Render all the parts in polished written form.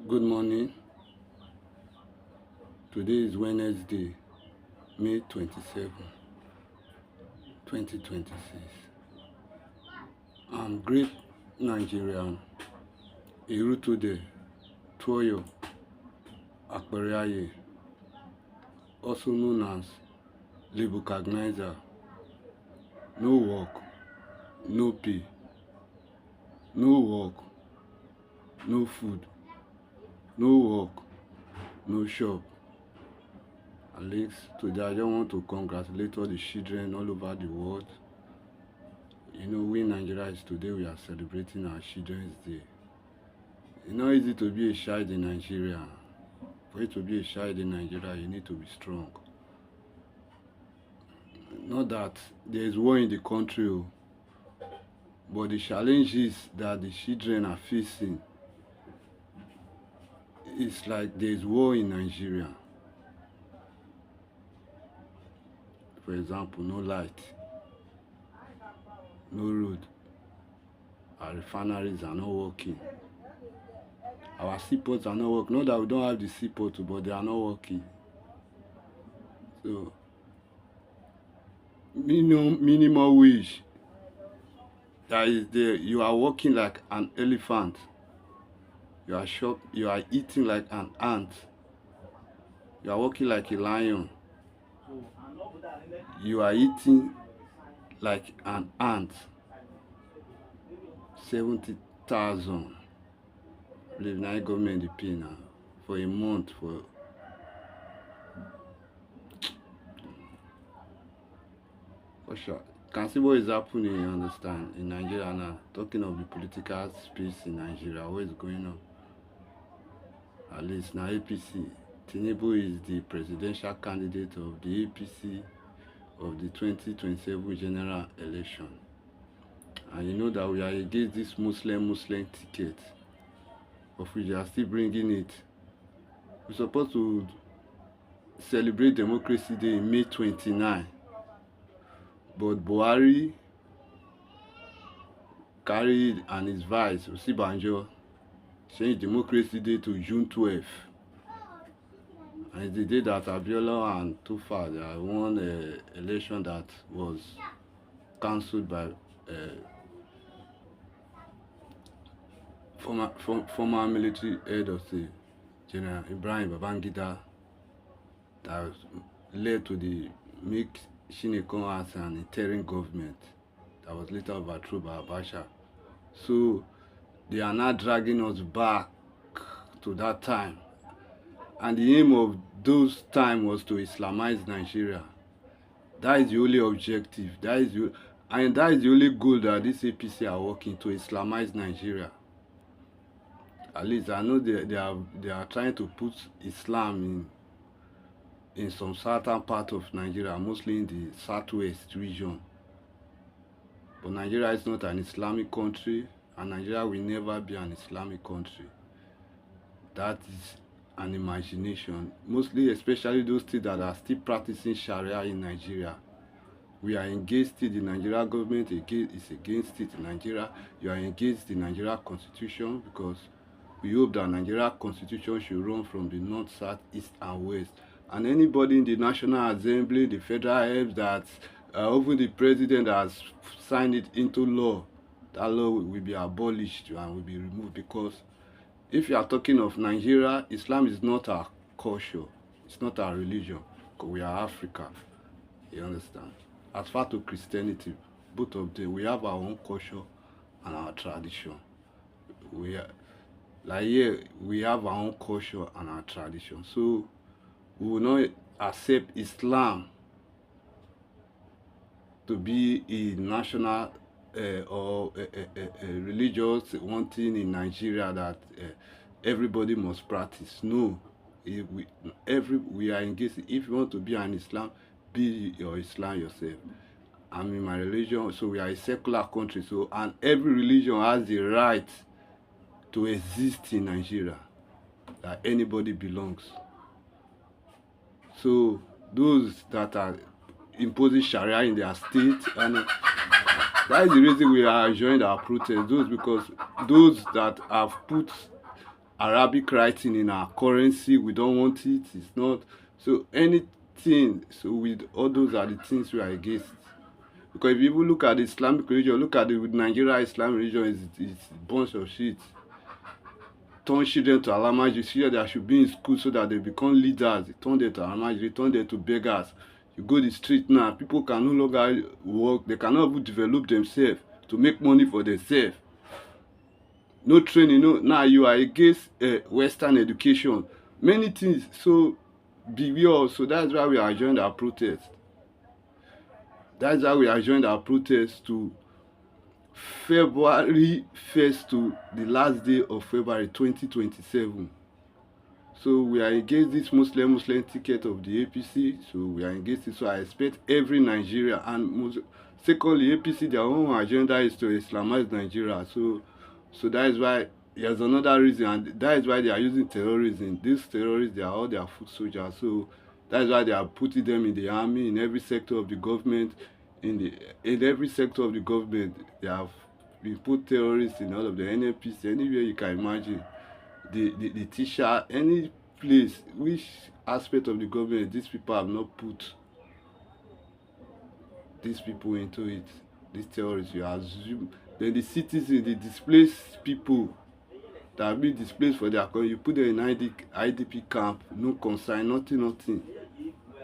Good morning. Today is Wednesday, May 27, 2026. I'm great Nigerian Irutude Toyo Akperiaye, also known as Lebukagnizer. No work, no pay, no work, no food, no work, no shop. At least today I just want to congratulate all the children all over the world. You know, we in Nigeria today we are celebrating our Children's Day. It's not easy to be a child in Nigeria. For you to be a child in Nigeria, you need to be strong. Not that there is war in the country, but the challenges that the children are facing is like there is war in Nigeria. For example, no light, no road, our refineries are not working. Our seaports are not working. Not that we don't have the seaports, but they are not working. So, minimum wage that is there. You are working like an elephant. You are eating like an ant. You are walking like a lion. You are eating like an ant. 70,000. Believe now government dey pay now for a month for sure. Can see what is happening, you understand, in Nigeria now. Talking of the political space in Nigeria, what is going on? At least now APC. Tinubu is the presidential candidate of the APC of the 2027 general election. And you know that we are against this Muslim ticket, of which they are still bringing it. We're supposed to celebrate Democracy Day in May 29, but Buhari carried and his vice, Osibanjo, changed Democracy Day to June 12. And it's the day that Abiola and Tufa won an election that was cancelled by former military head of state, General Ibrahim Babangida, that led to the make Shinekon as an interim government that was later overthrown by Abacha. So they are now dragging us back to that time. And the aim of those time was to Islamize Nigeria. That is the only objective. That is the only goal that this APC are working to Islamize Nigeria. At least I know they are trying to put Islam in some certain part of Nigeria, mostly in the southwest region. But Nigeria is not an Islamic country, and Nigeria will never be an Islamic country. That is an imagination. Mostly, especially those states that are still practicing Sharia in Nigeria. We are against it. The Nigeria government is against it in Nigeria. You are against the Nigeria constitution, because we hope that Nigeria constitution should run from the north, south, east, and west. And anybody in the National Assembly, the federal heads, that even the president has signed it into law, that law will be abolished and will be removed. Because if you are talking of Nigeria, Islam is not our culture. It's not our religion. Because we are Africa. You understand? As far to Christianity, both of them, we have our own culture and our tradition. We are, like here, we have our own culture and our tradition. So we will not accept Islam to be a national or a religious one thing in Nigeria that everybody must practice. No, we are engaged. If you want to be an Islam, be your Islam yourself. I'm in my religion, so we are a secular country. So, and every religion has the right to exist in Nigeria, that anybody belongs. So those that are imposing Sharia in their state, and that is the reason we are joined our protest. Because those that have put Arabic writing in our currency. We don't want it. It's not. So anything. So with all those are the things we are against. Because if you even look at the Islamic religion, look at the Nigeria Islamic religion, it's a bunch of shit. Turn children to Alamaji, children that should be in school so that they become leaders. They turn them to Alamaji, they turn them to beggars. You go the street now, people can no longer work, they cannot even develop themselves to make money for themselves. No training, no. Now you are against Western education. Many things, so beware. So that's why we are joined our protest. That's why we are joined our protest to February 1st to the last day of February 2027. So we are against this Muslim ticket of the APC. So we are against it. So I expect every Nigeria, and secondly, APC, their own agenda is to Islamize Nigeria. So that is why there's another reason, and that is why they are using terrorism. These terrorists, they are all their foot soldiers. So that's why they are putting them in the army, in every sector of the government. In every sector of the government, they have been put terrorists in all of the NNPC, anywhere you can imagine. The teacher, any place, which aspect of the government, these people have not put these people into it. These terrorists, you assume. Then the citizens, the displaced people that have been displaced for their country, you put them in IDP camp, no concern, nothing.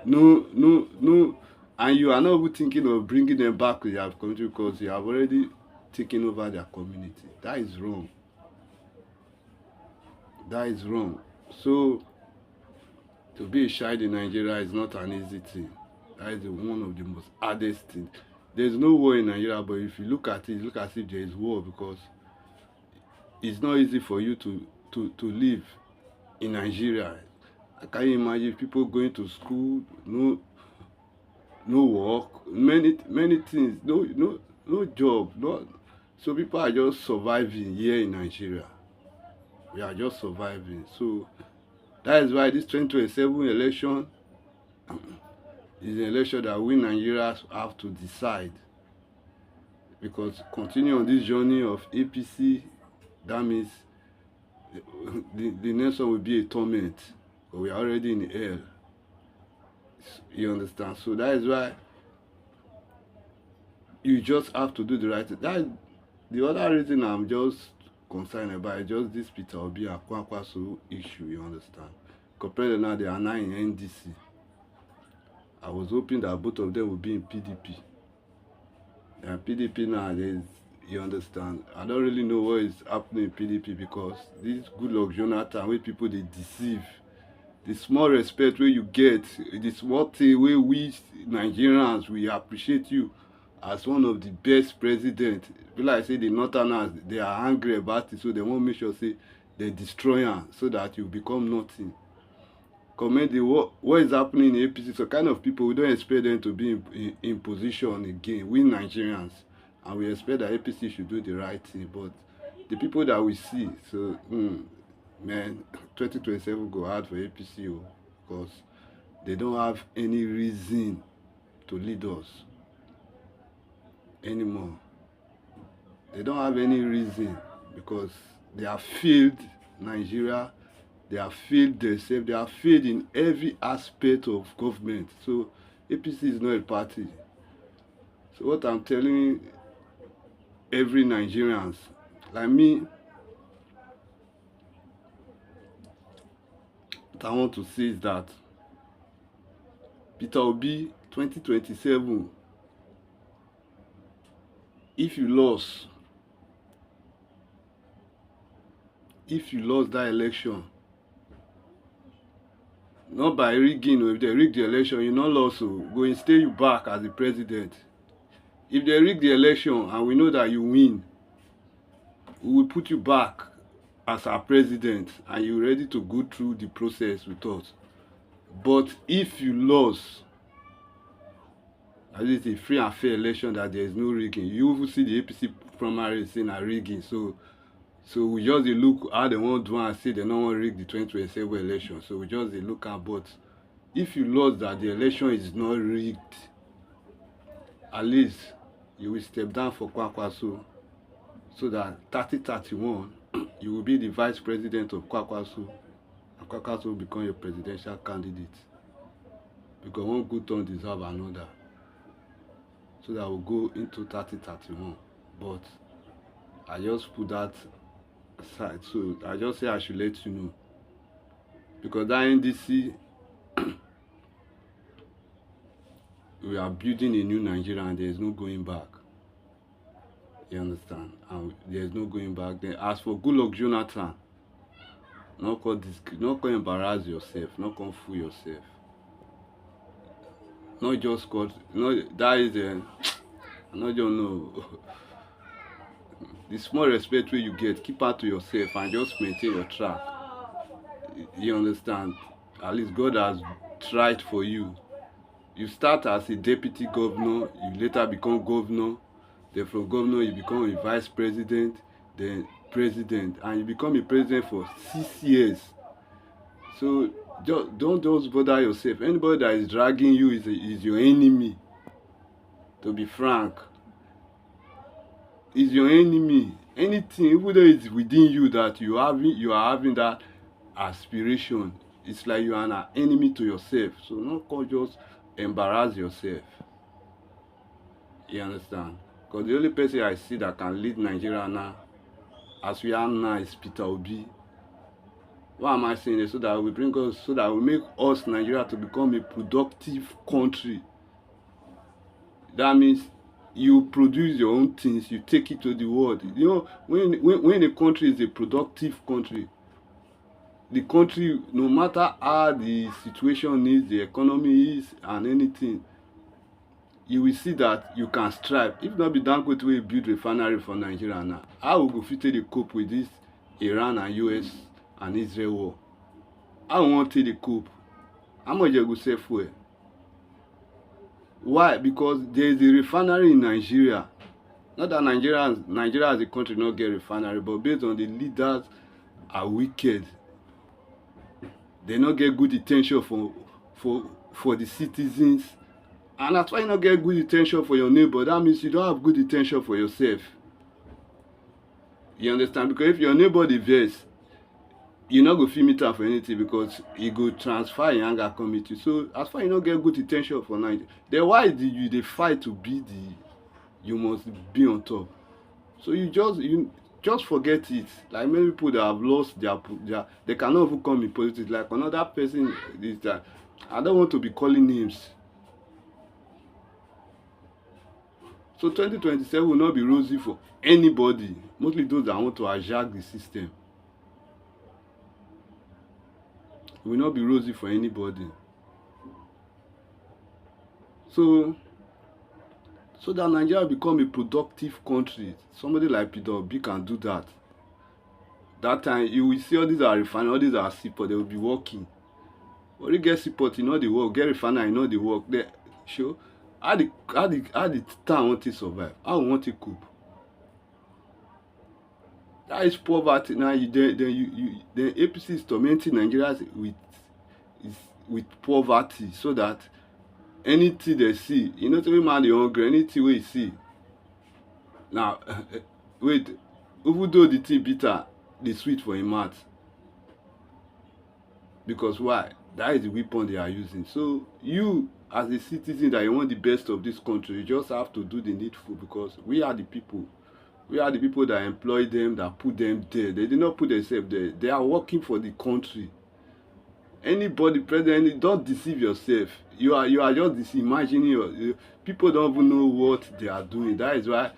No, and you are not even thinking of bringing them back to their country because you have already taken over their community. That is wrong. That is wrong. So to be a child in Nigeria is not an easy thing. That is one of the most hardest things. There's no war in Nigeria, but if you look at it, look as if there is war, because it's not easy for you to live in Nigeria. Can you imagine people going to school, no work, many things, no job, so people are just surviving here in Nigeria. We are just surviving. So that is why this 2027 election is an election that we Nigerians have to decide. Because continue on this journey of APC, that means the next one will be a torment. But we are already in hell. You understand? So that is why you just have to do the right thing. That the other reason I'm just concerned about is just this Peter Obi and Kwankwaso issue. You understand? Compared to now, they are now in NDC. I was hoping that both of them would be in PDP. And PDP now, you understand? I don't really know what is happening in PDP, because this Goodluck Jonathan, where people they deceive. The small respect where you get, the small thing where we Nigerians, we appreciate you as one of the best presidents. People like say the Northerners, they are angry about it, so they want to make sure say they destroy them so that you become nothing. Comment what is happening in APC. So kind of people, we don't expect them to be in position again. We Nigerians, and we expect that APC should do the right thing. But the people that we see, so man, 2027 go hard for APC, because they don't have any reason to lead us anymore. They don't have any reason, because they have failed Nigeria. They have failed themselves. They have failed in every aspect of government. So APC is not a party. So what I'm telling every Nigerians, like me, what I want to say is that Peter Obi 2027, if you lost that election, not by rigging, or if they rig the election, you not lost, so go and stay you back as the president. If they rig the election and we know that you win, we will put you back as our president, and you're ready to go through the process with us. But if you lose, at least a free and fair election that there is no rigging, you will see the APC primary saying a rigging. So we just look how they want to do and say they don't want to rig the 2027 election. So we just look at, but if you lost that the election is not rigged, at least you will step down for Kwankwaso, so that 3031 you will be the vice president of Kwakwaso, and Kwakwaso will become your presidential candidate. Because one good turn deserves another. So that will go into 3031. But I just put that aside. So I just say I should let you know. Because that NDC, we are building a new Nigeria and there is no going back. You understand? And there is no going back. Then as for Goodluck Jonathan, not come embarrass yourself, not come fool yourself. Not just cause no that is I not just know. The small respect wey you get, keep out to yourself and just maintain your track. You understand? At least God has tried for you. You start as a deputy governor, you later become governor, then from governor you become a vice president, then president, and you become a president for 6 years. So don't just bother yourself. Anybody that is dragging you is your enemy. To be frank, is your enemy. Anything, even though it's within you that you are having that aspiration, it's like you are an enemy to yourself. So not call just embarrass yourself. You understand? Because the only person I see that can lead Nigeria now, as we are now, is Peter Obi. Why am I saying this? So that we bring us, so that we make us Nigeria to become a productive country. That means you produce your own things, you take it to the world. You know, when a country is a productive country, the country, no matter how the situation is, the economy is, and anything, you will see that you can strive. If not be Dangote wey build refinery for Nigeria now, how we go fit take dey cope with this Iran and US and Israel war? How we wan take dey cope? How much dem go sell fuel? Why? Because there is a refinery in Nigeria. Not that Nigeria as a country not get refinery, but based on the leaders are wicked. They not get good intention for the citizens. And that's why you not get good intention for your neighbor. That means you don't have good intention for yourself. You understand? Because if your neighbor dey vex, you not go fit meet am for anything because he go transfer im anger come meet you. So as far you not get good intention for Nigeria, then why do you dey fight to be you must be on top? So you just forget it. Like many people that have lost their they cannot even come in politics. Like another person is that I don't want to be calling names. So 2027 will not be rosy for anybody, mostly those that want to hijack the system. It will not be rosy for anybody. So that Nigeria become a productive country, somebody like Peter Obi can do that. That time you will see all these are refinery, all these are seaport, they will be working. But you get seaport, you know the work, get refinery, you know the work. They show how the town want to survive, how we want to cope. That is poverty. Now the APC is tormenting Nigeria with poverty, so that anything they see, you know, to be man dey hungry, anything wey you see. Now wait, even though the thing bitter, dey sweet for im mouth. Because why? That is the weapon they are using. So you as a citizen that you want the best of this country, you just have to do the needful, because we are the people. We are the people that employ them, that put them there. They did not put themselves there. They are working for the country. Anybody president, don't deceive yourself. You are just imagining people don't even know what they are doing. That is why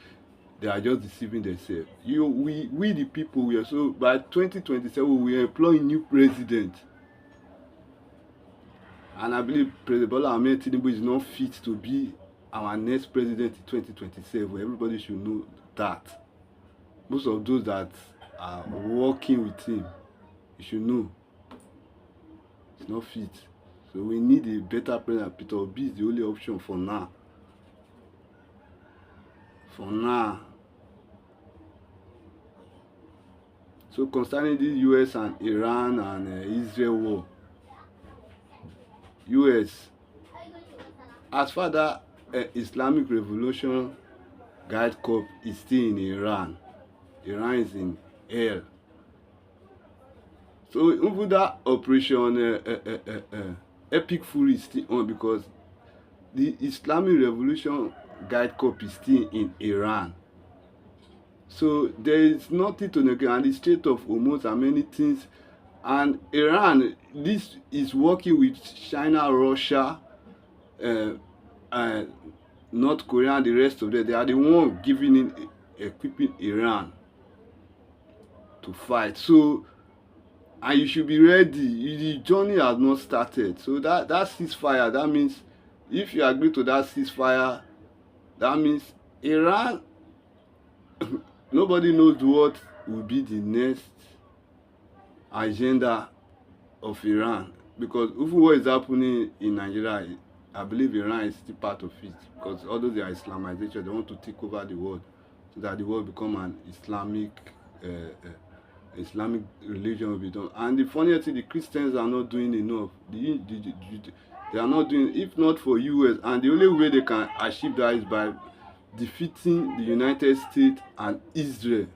they are just deceiving themselves. We the people, we are, so by 2027 we are employing new president. And I believe President Bola Ahmed Tinubu is not fit to be our next president in 2027. Everybody should know that. Most of those that are working with him, you should know it's not fit. So we need a better president. Peter Obi is the only option for now. For now. So concerning the US and Iran and Israel war, US, as far that Islamic Revolution Guide Corps is still in Iran. Iran is in hell. So even that operation Epic Fury is still on because the Islamic Revolution Guide Corps is still in Iran. So there is nothing to neglect, and the Strait of Hormuz and many things. And Iran, this is working with China, Russia, uh, uh, North Korea, and the rest of them. They are the ones giving in, equipping Iran to fight. So, and you should be ready. The journey has not started. So that ceasefire, that means if you agree to that ceasefire, that means Iran, nobody knows what will be the next agenda of Iran, because even what is happening in Nigeria, I believe Iran is still part of it, because although they are Islamization, they want to take over the world so that the world become an Islamic religion will be done. And the funny thing, the Christians are not doing enough. They are not doing, if not for US, and the only way they can achieve that is by defeating the United States and Israel.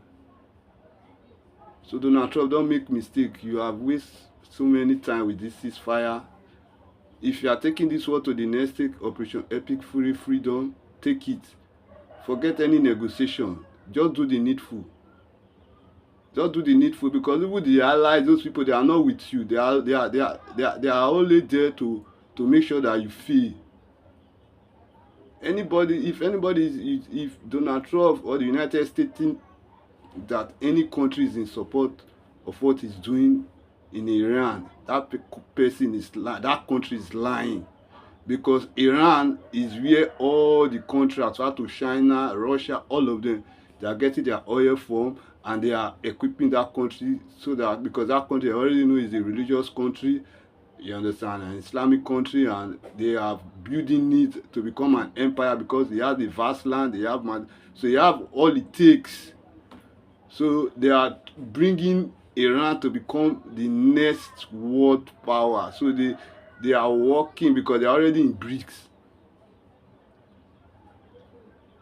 So Donald Trump, don't make mistake. You have wasted so many time with this ceasefire. If you are taking this war to the next stage, Operation Epic Fury Freedom, take it. Forget any negotiation. Just do the needful. Just do the needful, because even the allies, those people, they are not with you. They are only there to make sure that you fail. If Donald Trump or the United States think that any country is in support of what he's doing in Iran, that person is that country is lying, because Iran is where all the contracts out to China, Russia, all of them, they are getting their oil from, and they are equipping that country, so that because that country already know is a religious country, you understand, an Islamic country, and they are building it to become an empire, because they have the vast land, they have so you have all it takes. So they are bringing Iran to become the next world power. So they are working, because they are already in BRICS.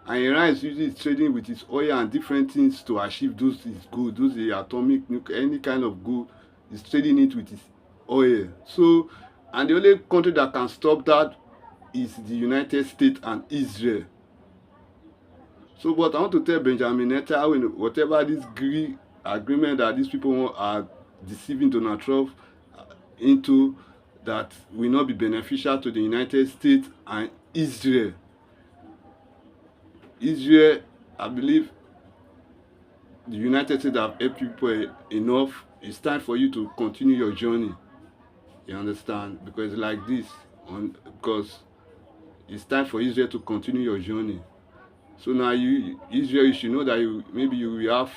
And Iran is usually trading with its oil and different things to achieve those is good, those the atomic nuclear, any kind of good, is trading it with its oil. So, and the only country that can stop that is the United States and Israel. So, but I want to tell Benjamin Netanyahu, whatever this agreement that these people are deceiving Donald Trump into, that will not be beneficial to the United States and Israel. Israel, I believe the United States have helped people enough. It's time for you to continue your journey. You understand? Because it's like this, because it's time for Israel to continue your journey. So now Israel, you should know that maybe you will have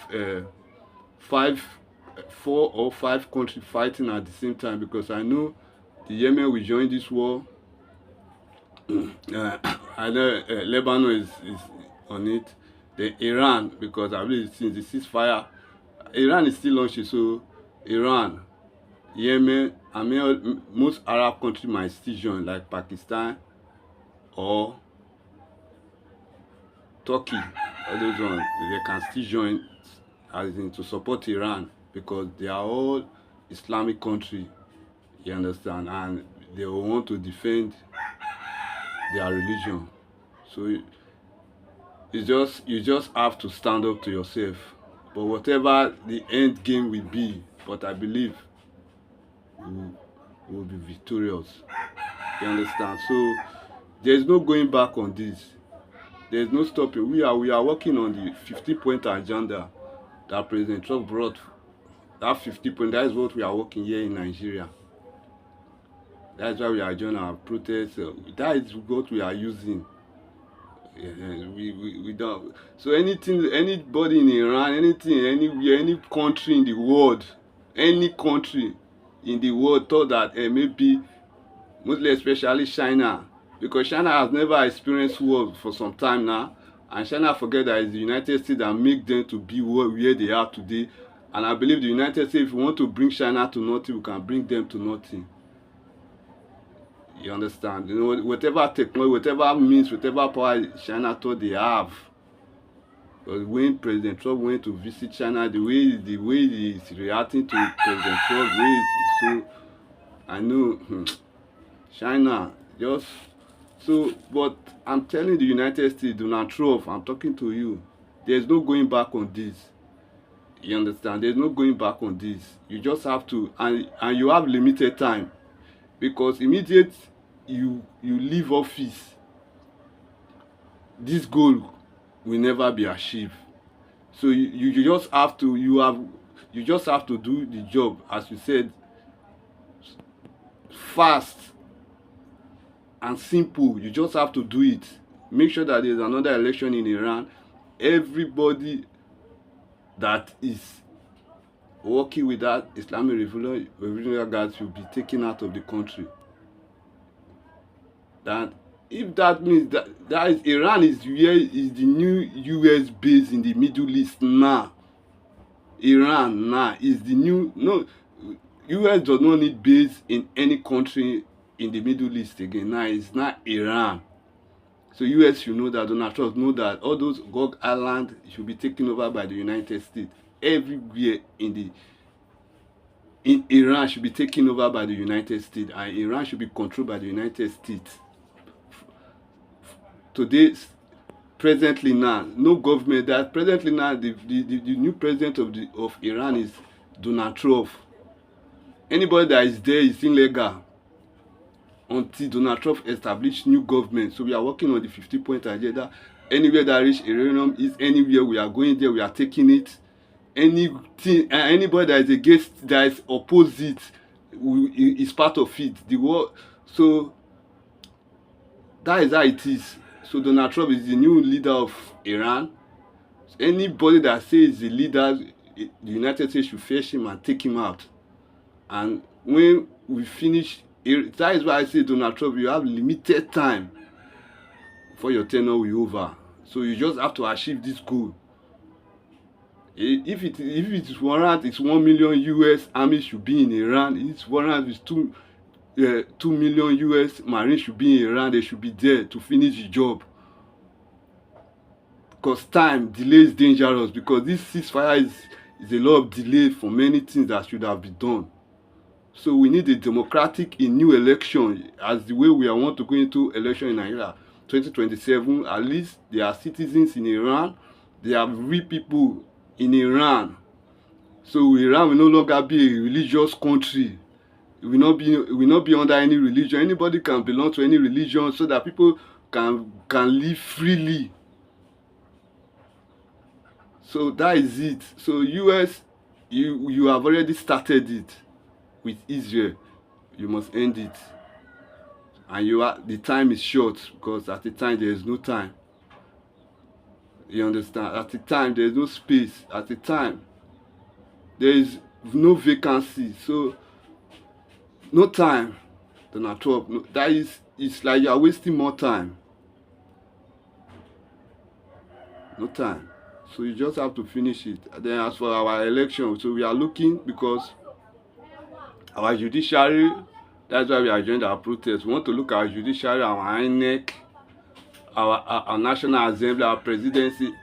4 or 5 countries fighting at the same time, because I know the Yemen will join this war. I know Lebanon is on it. Then Iran, because I believe since the ceasefire, Iran is still launching. So Iran, Yemen, I mean most Arab countries might still join, like Pakistan or Turkey. All those ones, they can still join as in to support Iran, because they are all Islamic countries. You understand, and they will want to defend their religion. So you just have to stand up to yourself. But whatever the end game will be, but I believe we will be victorious. You understand? So there's no going back on this. There's no stopping. We are working on the 50-point agenda that President Trump brought. That 50 point, that is what we are working here in Nigeria. That's why we are joining our protests. That is what we are using. We don't. So anything, anybody in Iran, anything, anywhere, any country in the world, any country in the world thought that maybe, mostly especially China, because China has never experienced war for some time now, and China forget that it's the United States that make them to be where they are today. And I believe the United States, if we want to bring China to nothing, we can bring them to nothing. You understand? You know, whatever technology, whatever means, whatever power China thought they have, Because when President Trump went to visit China, the way he's reacting to President Trump, the way so I know China just so. But I'm telling the United States, Donald Trump, I'm talking to you. There's no going back on this. You understand? There's no going back on this. You just have to, and you have limited time, because immediate you leave office, this goal will never be achieved. So you just have to you just have to do the job, as you said, fast and simple. You just have to do it. Make sure that there's another election in Iran. Everybody that is working with that Islamic Revolutionary Guard will be taken out of the country. That if that means that is Iran is the new US base in the Middle East now. Iran now is the new US does not need base in any country in the Middle East again. Now it's not Iran. So US should know that, Donald Trump know that all those Gog Island should be taken over by the United States. Everywhere in Iran should be taken over by the United States, and Iran should be controlled by the United States. Today, presently now, no government. That presently now, the new president of Iran is Donald Trump. Anybody that is there is illegal until Donald Trump established new government. So we are working on the 50-point agenda. Anywhere that rich uranium is, anywhere we are going there, we are taking it. Anything, anybody that is against, that is opposite, is part of it. The world. So that is how it is. So Donald Trump is the new leader of Iran. So anybody that says the leader, the United States should fetch him and take him out. And when we finish, that is why I say, Donald Trump, you have limited time for your tenure will be over. So you just have to achieve this goal. If it is warrant, it's 1 million US army should be in Iran. It's warrant is 2 million US Marines should be in Iran. They should be there to finish the job. Because time, delay is dangerous. Because this ceasefire is a lot of delay for many things that should have been done. So we need a democratic in new election, as the way we want to go into election in Nigeria 2027. At least there are citizens in Iran. There are real people in Iran. So Iran will no longer be a religious country. It will not be under any religion. Anybody can belong to any religion, so that people can live freely. So that is it. So US, you have already started it with Israel. You must end it. And the time is short, because at the time there is no time. You understand? At the time there is no space. At the time there is no vacancy. So no time. Donald Trump. No, it's like you are wasting more time. No time. So you just have to finish it. And then as for our election, so we are looking, because our judiciary, that's why we are joining our protest. We want to look at our judiciary, our INEC, our National Assembly, our presidency.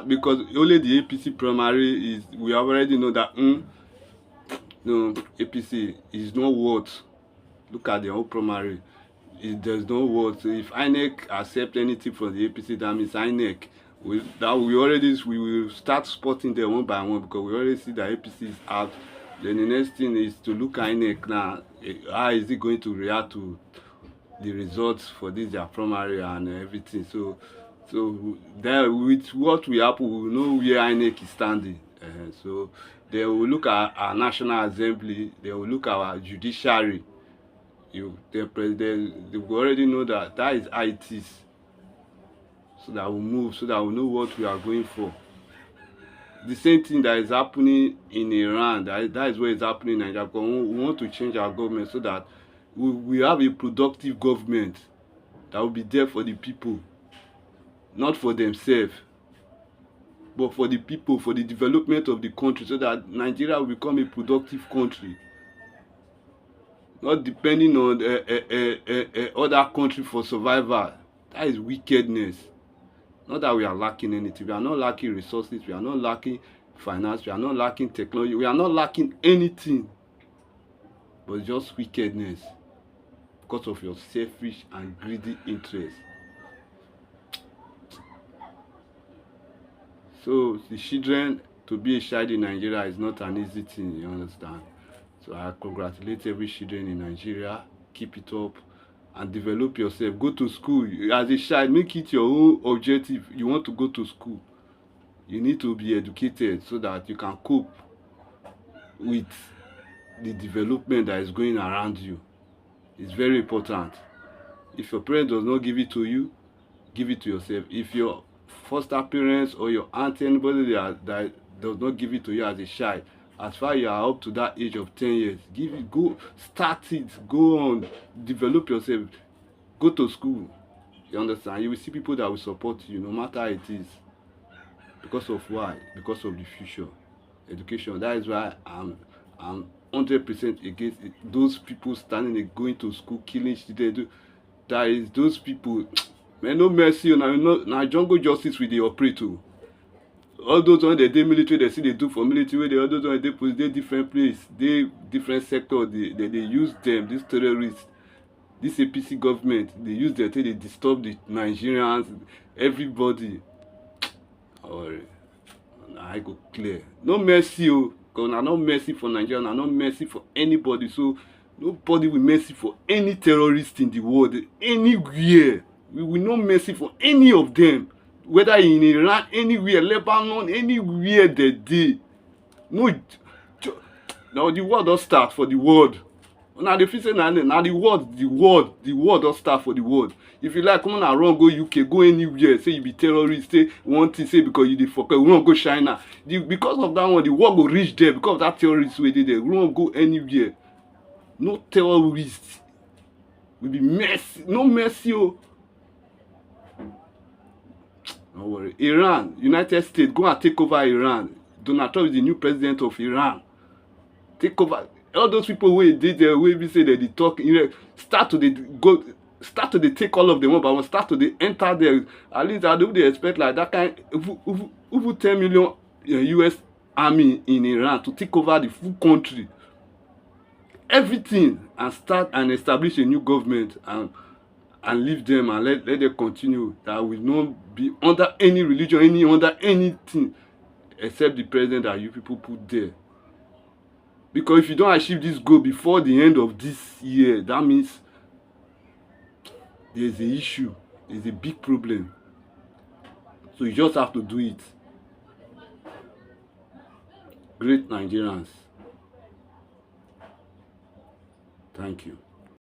Because only the APC primary is, we already know that no, APC is not worth. Look at the whole primary. There's no worth. So if INEC accept anything from the APC, that means INEC. We will start spotting them one by one, because we already see that APC is out. Then the next thing is to look at INEC now. How is it going to react to the results for this their primary and everything? So there, with what will happen, we will know where INEC is standing. So they will look at our National Assembly. They will look at our judiciary. They will already know that is how it is. So that we move, so that we know what we are going for. The same thing that is happening in Iran, that is what is happening in Nigeria. Because we want to change our government, so that we have a productive government that will be there for the people, not for themselves, but for the people, for the development of the country, so that Nigeria will become a productive country, not depending on other country for survival. That is wickedness. Not that we are lacking anything. We are not lacking resources. We are not lacking finance. We are not lacking technology. We are not lacking anything. But it's just wickedness because of your selfish and greedy interests. So the children, to be a child in Nigeria is not an easy thing, you understand? So I congratulate every children in Nigeria. Keep it up and develop yourself. Go to school. As a child, make it your own objective. You want to go to school. You need to be educated so that you can cope with the development that is going around you. It's very important. If your parent does not give it to you, give it to yourself. If your foster parents or your auntie, anybody that does not give it to you as a child, as far as you are up to that age of 10 years, give it, go, start it, go on, develop yourself, go to school. You understand? You will see people that will support you no matter how it is. Because of why? Because of the future. Education. That is why I'm 100% against it. Those people standing and going to school, killing students. That is those people. Man, no mercy. Now jungle justice with the operator. All those ones they do military, they see they do for military. All those ones they put they different place, they different sector. They use them. These terrorists, this APC government, they use them till they disturb the Nigerians, everybody. Or I go clear. No mercy, oh. Because na no mercy for Nigeria, na no mercy for anybody. So nobody will mercy for any terrorist in the world, anywhere. We will no mercy for any of them. Whether in Iran, anywhere, Lebanon, anywhere they dey. No, now the war don start for the world. Now the feel say na the world don start for the world. If you like, come on, run go UK, go anywhere, say you be terrorist, say one thing, say because you dey forget, we won't go China. Because of that one, the war go reach there. Because of that terrorist wey dey there, we won't go anywhere. No terrorists. We be mercy, no mercy, oh. Don't worry. Iran, United States, go and take over Iran. Donald Trump is the new president of Iran. Take over. All those people wey dey there, wey be say they talk, start to dey take all of them up, but start to dey enter there. At least I don't expect like that kind over 10 million US army in Iran to take over the full country. Everything, and start and establish a new government and leave them and let them continue. That will not be under any religion, under anything except the president that you people put there. Because if you don't achieve this goal before the end of this year, that means there's an issue. There's a big problem. So you just have to do it. Great Nigerians. Thank you.